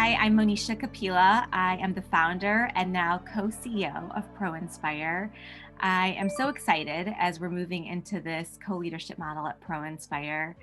Hi, I'm Monisha Kapila. I am the founder and now co-CEO of ProInspire. I am so excited as we're moving into this co-leadership model at ProInspire.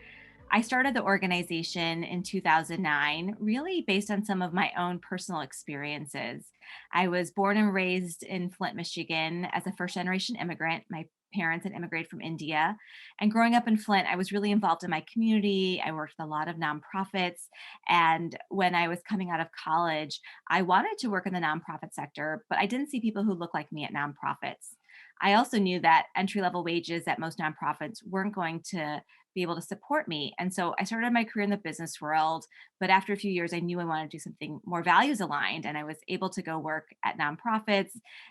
I started the organization in 2009, really based on some of my own personal experiences. I was born and raised in Flint, Michigan as a first generation immigrant. My parents had immigrated from India. And growing up in Flint, I was really involved in my community. I worked with a lot of nonprofits. And when I was coming out of college, I wanted to work in the nonprofit sector, but I didn't see people who looked like me at nonprofits. I also knew that entry level wages at most nonprofits weren't going to be able to support me. And so I started my career in the business world. But after a few years, I knew I wanted to do something more values aligned. And I was able to go work at nonprofits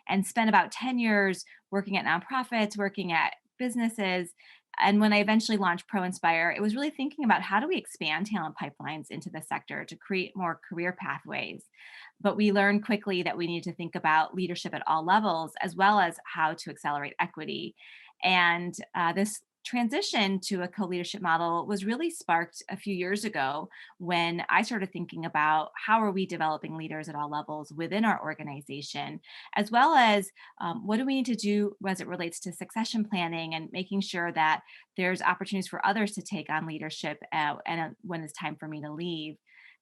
and spend about 10 years working at nonprofits, working at businesses. And when I eventually launched ProInspire, it was really thinking about how do we expand talent pipelines into the sector to create more career pathways. But we learned quickly that we need to think about leadership at all levels, as well as how to accelerate equity. And this transition to a co-leadership model was really sparked a few years ago when I started thinking about how are we developing leaders at all levels within our organization, as well as what do we need to do as it relates to succession planning and making sure that there's opportunities for others to take on leadership when it's time for me to leave.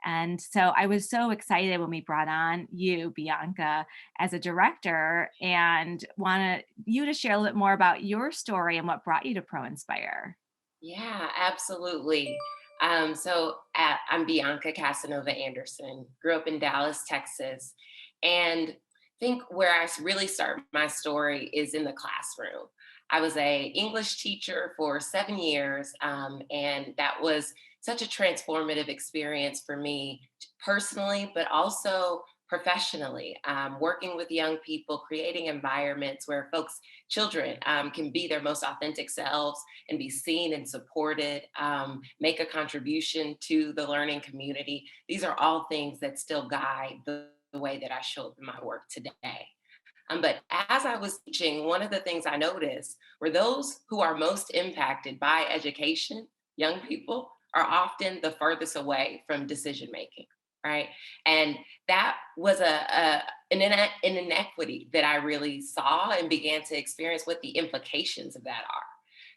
And so I was so excited when we brought on you, Bianca, as a director, and wanted you to share a little bit more about your story and what brought you to ProInspire. Yeah, absolutely. I'm Bianca Casanova Anderson, grew up in Dallas, Texas, and think where really start my story is in the classroom. I was a English teacher for 7 years, and that was such a transformative experience for me personally, but also professionally. Working with young people, creating environments where children, can be their most authentic selves and be seen and supported, make a contribution to the learning community. These are all things that still guide the way that I show up in my work today. But as I was teaching, one of the things I noticed were those who are most impacted by education, young people, are often the furthest away from decision making, right? And that was an inequity that I really saw and began to experience what the implications of that are.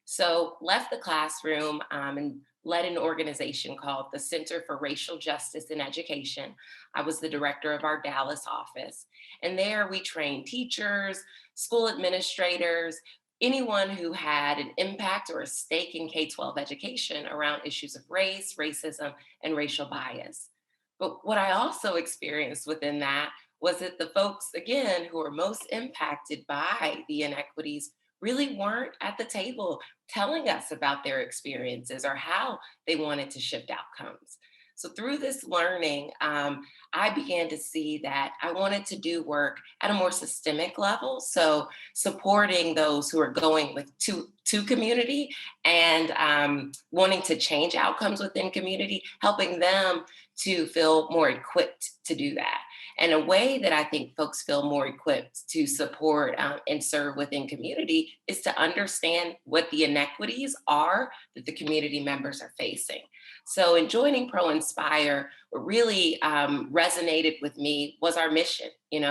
So left the classroom, and led an organization called the Center for Racial Justice in Education. I was the director of our Dallas office. And there we trained teachers, school administrators, anyone who had an impact or a stake in K 12 education around issues of race, racism, and racial bias. But what I also experienced within that was that the folks, again, who are most impacted by the inequities really weren't at the table telling us about their experiences or how they wanted to shift outcomes. So, through this learning, I began to see that I wanted to do work at a more systemic level. So, supporting those who are going to community and wanting to change outcomes within community, helping them to feel more equipped to do that. And a way that I think folks feel more equipped to support and serve within community is to understand what the inequities are that the community members are facing. So, in joining Pro Inspire, what really resonated with me was our mission, and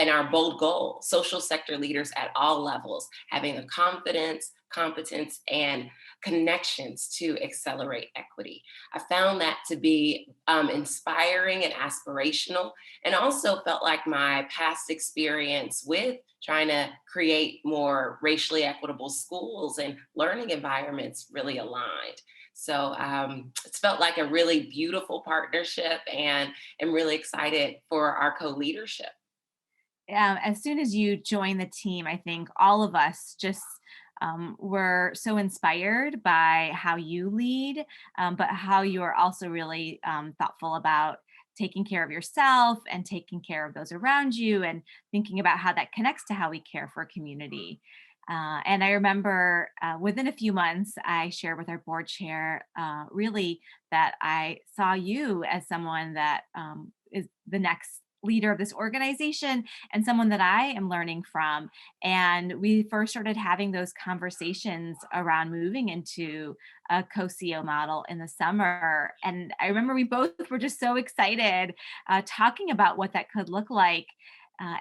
our bold goal: social sector leaders at all levels having the confidence, competence, and connections to accelerate equity. I found that to be inspiring and aspirational, and also felt like my past experience with trying to create more racially equitable schools and learning environments really aligned. So it's felt like a really beautiful partnership, and I'm really excited for our co leadership. As soon as you join the team, I think all of us just were so inspired by how you lead, but how you are also really thoughtful about taking care of yourself and taking care of those around you and thinking about how that connects to how we care for a community. And I remember within a few months, I shared with our board chair really that I saw you as someone that is the next leader of this organization and someone that I am learning from. And we first started having those conversations around moving into a co-CEO model in the summer. And I remember we both were just so excited talking about what that could look like.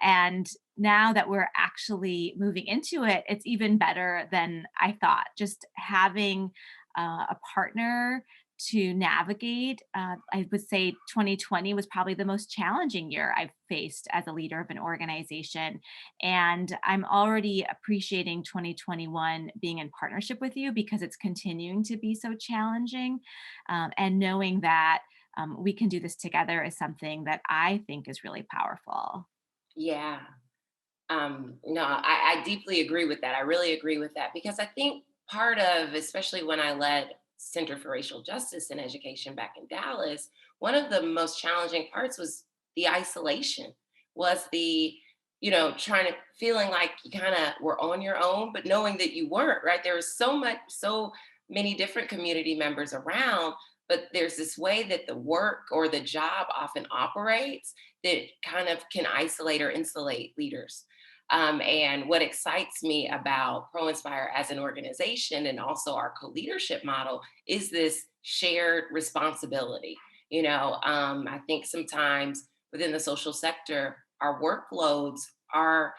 And now that we're actually moving into it, it's even better than I thought. Just having a partner to navigate. I would say 2020 was probably the most challenging year I've faced as a leader of an organization. And I'm already appreciating 2021 being in partnership with you because it's continuing to be so challenging. And knowing that we can do this together is something that I think is really powerful. Yeah. No, I deeply agree with that. I really agree with that because I think part of, especially when I led Center for Racial Justice in Education back in Dallas, one of the most challenging parts was the isolation, was the, trying to feeling like you kind of were on your own, but knowing that you weren't, right? There was so many different community members around, but there's this way that the work or the job often operates that kind of can isolate or insulate leaders. And what excites me about ProInspire as an organization and also our co-leadership model is this shared responsibility. I think sometimes within the social sector, our workloads are,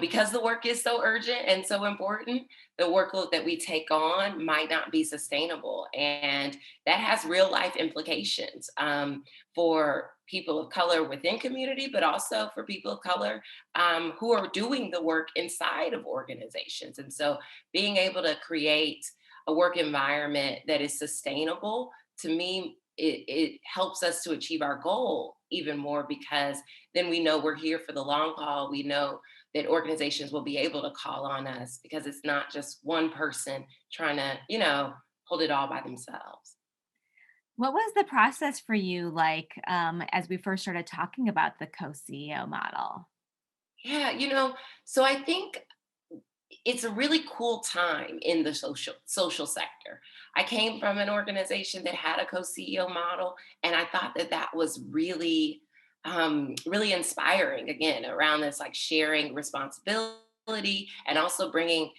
because the work is so urgent and so important, the workload that we take on might not be sustainable. And that has real life implications for people of color within community, but also for people of color who are doing the work inside of organizations. And so being able to create a work environment that is sustainable, to me, it helps us to achieve our goal even more because then we know we're here for the long haul. We know that organizations will be able to call on us because it's not just one person trying to, hold it all by themselves. What was the process for you like as we first started talking about the co CEO model? Yeah, so I think it's a really cool time in the social sector. I came from an organization that had a co-CEO model, and I thought that that was really, really inspiring. Again, around this like sharing responsibility and also bringing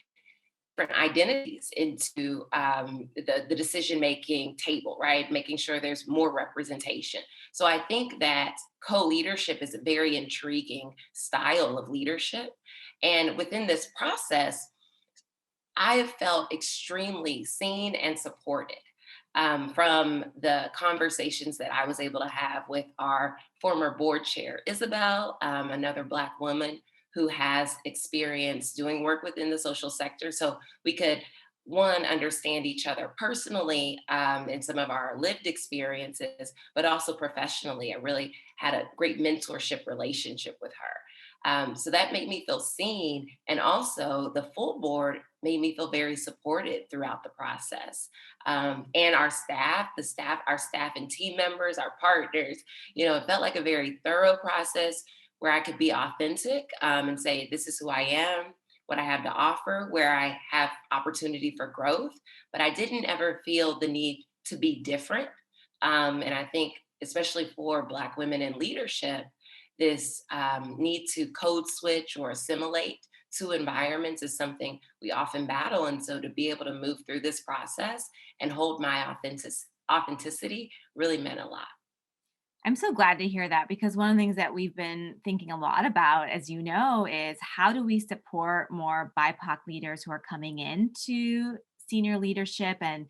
different identities into the decision making table, right? Making sure there's more representation. So I think that co leadership is a very intriguing style of leadership. And within this process, I have felt extremely seen and supported from the conversations that I was able to have with our former board chair, Isabel, another Black woman who has experience doing work within the social sector. So we could, one, understand each other personally in some of our lived experiences, but also professionally. I really had a great mentorship relationship with her. So that made me feel seen. And also, the full board made me feel very supported throughout the process. And our staff and team members, our partners, it felt like a very thorough process where I could be authentic and say, this is who I am, what I have to offer, where I have opportunity for growth. But I didn't ever feel the need to be different. And I think, especially for Black women in leadership, this need to code switch or assimilate to environments is something we often battle. And so to be able to move through this process and hold my authenticity really meant a lot. I'm so glad to hear that because one of the things that we've been thinking a lot about, as you know, is how do we support more BIPOC leaders who are coming into senior leadership and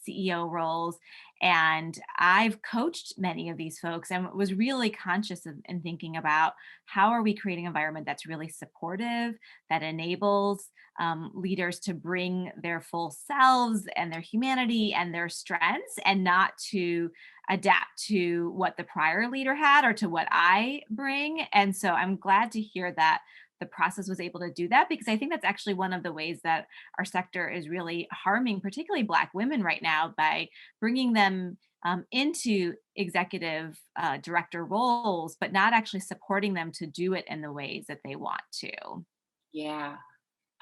CEO roles. And I've coached many of these folks and was really conscious of and thinking about how are we creating an environment that's really supportive, that enables leaders to bring their full selves and their humanity and their strengths and not to adapt to what the prior leader had or to what I bring. And so I'm glad to hear that the process was able to do that because I think that's actually one of the ways that our sector is really harming, particularly Black women right now, by bringing them into executive director roles, but not actually supporting them to do it in the ways that they want to. Yeah.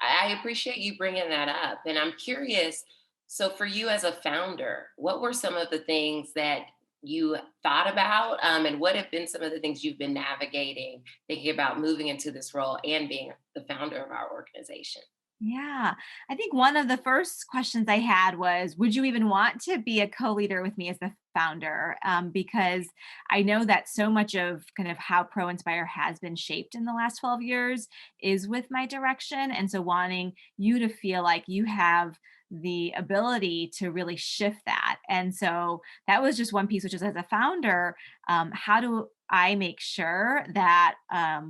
I appreciate you bringing that up. And I'm curious, so for you as a founder, what were some of the things that you thought about, and what have been some of the things you've been navigating, thinking about moving into this role and being the founder of our organization? Yeah. I think one of the first questions I had was, would you even want to be a co-leader with me as the founder? Because I know that so much of kind of how Pro Inspire has been shaped in the last 12 years is with my direction. And so wanting you to feel like you have the ability to really shift that. And so that was just one piece, which is as a founder, how do I make sure that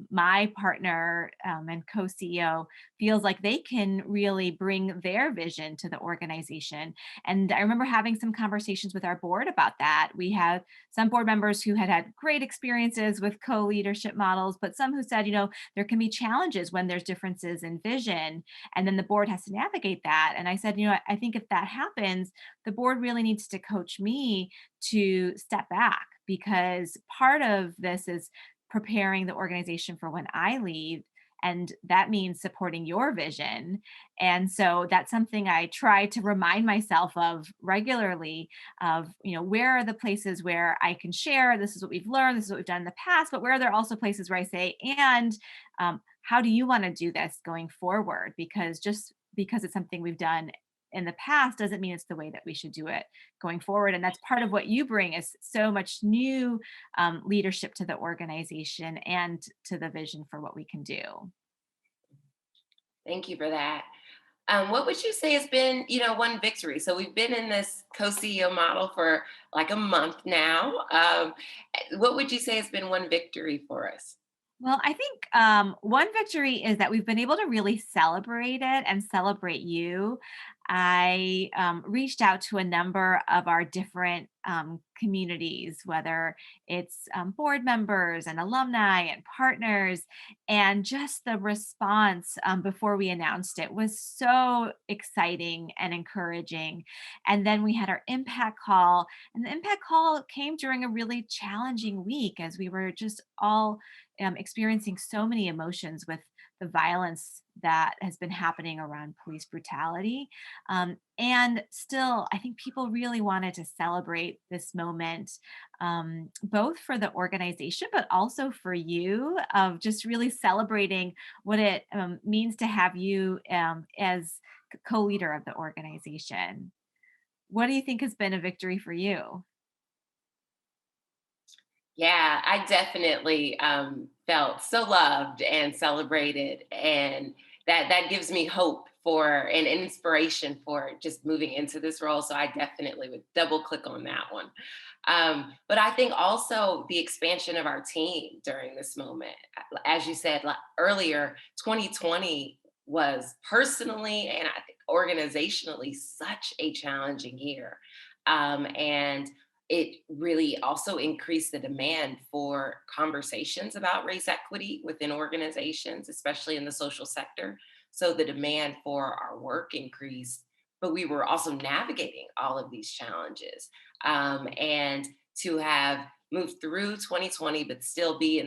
my partner and co CEO feels like they can really bring their vision to the organization. And I remember having some conversations with our board about that. We have some board members who had had great experiences with co leadership models, but some who said, there can be challenges when there's differences in vision. And then the board has to navigate that. And I said, I think if that happens, the board really needs to coach me to step back because part of this is preparing the organization for when I leave, and that means supporting your vision. And so that's something I try to remind myself of regularly of, where are the places where I can share, this is what we've learned, this is what we've done in the past, but where are there also places where I say, and how do you want to do this going forward? Because just because it's something we've done in the past doesn't mean it's the way that we should do it going forward. And that's part of what you bring is so much new leadership to the organization and to the vision for what we can do. Thank you for that. What would you say has been, one victory? So we've been in this co-CEO model for like a month now. What would you say has been one victory for us? Well, I think one victory is that we've been able to really celebrate it and celebrate you. I reached out to a number of our different communities, whether it's board members and alumni and partners, and just the response before we announced it was so exciting and encouraging. And then we had our impact call, and the impact call came during a really challenging week as we were just all experiencing so many emotions with the violence that has been happening around police brutality. And still, I think people really wanted to celebrate this moment, both for the organization, but also for you, of just really celebrating what it means to have you as co leader of the organization. What do you think has been a victory for you? Yeah, I definitely felt so loved and celebrated, and that gives me hope for and inspiration for just moving into this role. So I definitely would double click on that one. But I think also the expansion of our team during this moment, as you said earlier, 2020 was personally and I think organizationally such a challenging year, and it really also increased the demand for conversations about race equity within organizations, especially in the social sector. So the demand for our work increased, but we were also navigating all of these challenges. And to have moved through 2020, but still be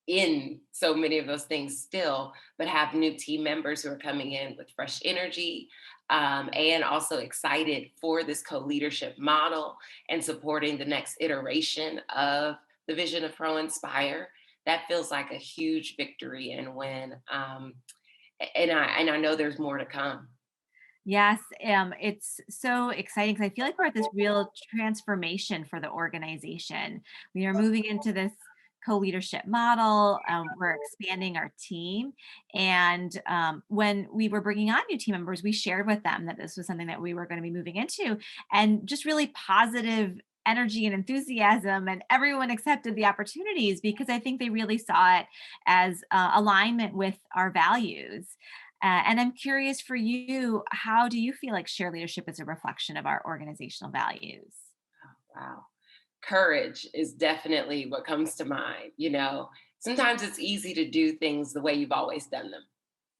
in so many of those things still, but have new team members who are coming in with fresh energy, and also excited for this co-leadership model and supporting the next iteration of the vision of Pro Inspire. That feels like a huge victory and win. And I know there's more to come. Yes, it's so exciting because I feel like we're at this real transformation for the organization. We are moving into this co-leadership model. We're expanding our team, and when we were bringing on new team members, we shared with them that this was something that we were going to be moving into, and just really positive energy and enthusiasm, and everyone accepted the opportunities because I think they really saw it as alignment with our values. And I'm curious for you, how do you feel like share leadership is a reflection of our organizational values? Wow. Courage is definitely what comes to mind. Sometimes it's easy to do things the way you've always done them,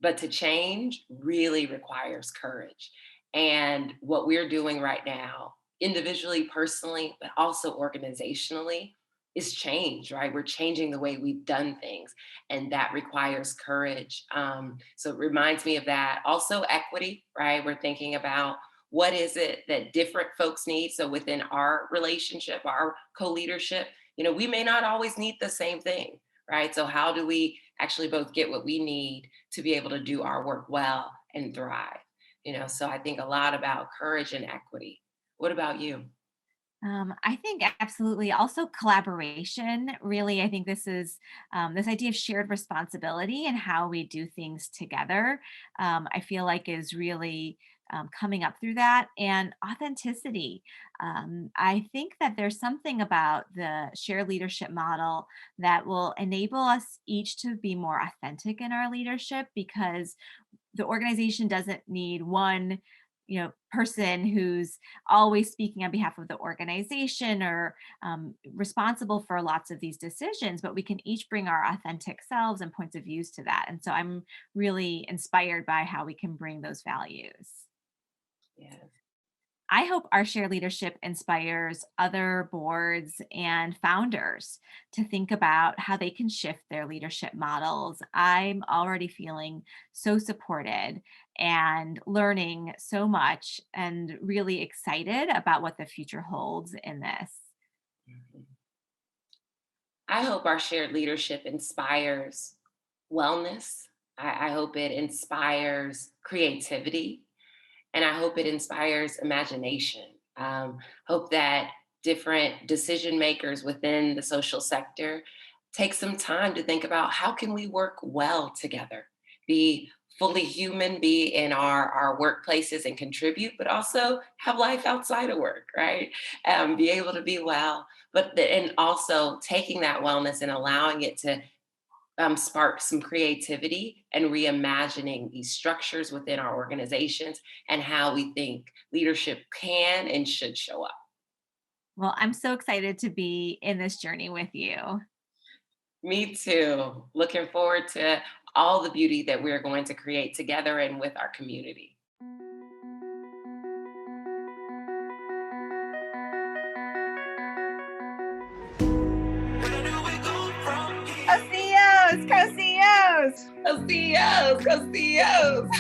but to change really requires courage. And what we're doing right now, individually, personally, but also organizationally, is change, right? We're changing the way we've done things, and that requires courage. So it reminds me of that. Also, equity, right? We're thinking about what is it that different folks need. So within our relationship, our co-leadership, we may not always need the same thing, right? So how do we actually both get what we need to be able to do our work well and thrive? So I think a lot about courage and equity. What about you? I think absolutely. Also, collaboration. Really, I think this is this idea of shared responsibility and how we do things together. I feel like is really coming up through that, and authenticity. I think that there's something about the shared leadership model that will enable us each to be more authentic in our leadership because the organization doesn't need one person who's always speaking on behalf of the organization or responsible for lots of these decisions, but we can each bring our authentic selves and points of views to that. And so I'm really inspired by how we can bring those values. Yeah. I hope our shared leadership inspires other boards and founders to think about how they can shift their leadership models. I'm already feeling so supported and learning so much and really excited about what the future holds in this. Mhm. I hope our shared leadership inspires wellness. I hope it inspires creativity, and I hope it inspires imagination. Hope that different decision makers within the social sector take some time to think about how can we work well together, be fully human, be in our workplaces and contribute, but also have life outside of work, right? Be able to be well, and also taking that wellness and allowing it to spark some creativity and reimagining these structures within our organizations and how we think leadership can and should show up. Well, I'm so excited to be in this journey with you. Me too. Looking forward to all the beauty that we're going to create together and with our community. Co-CEOs, co-CEOs. Go CEOs, go CEOs.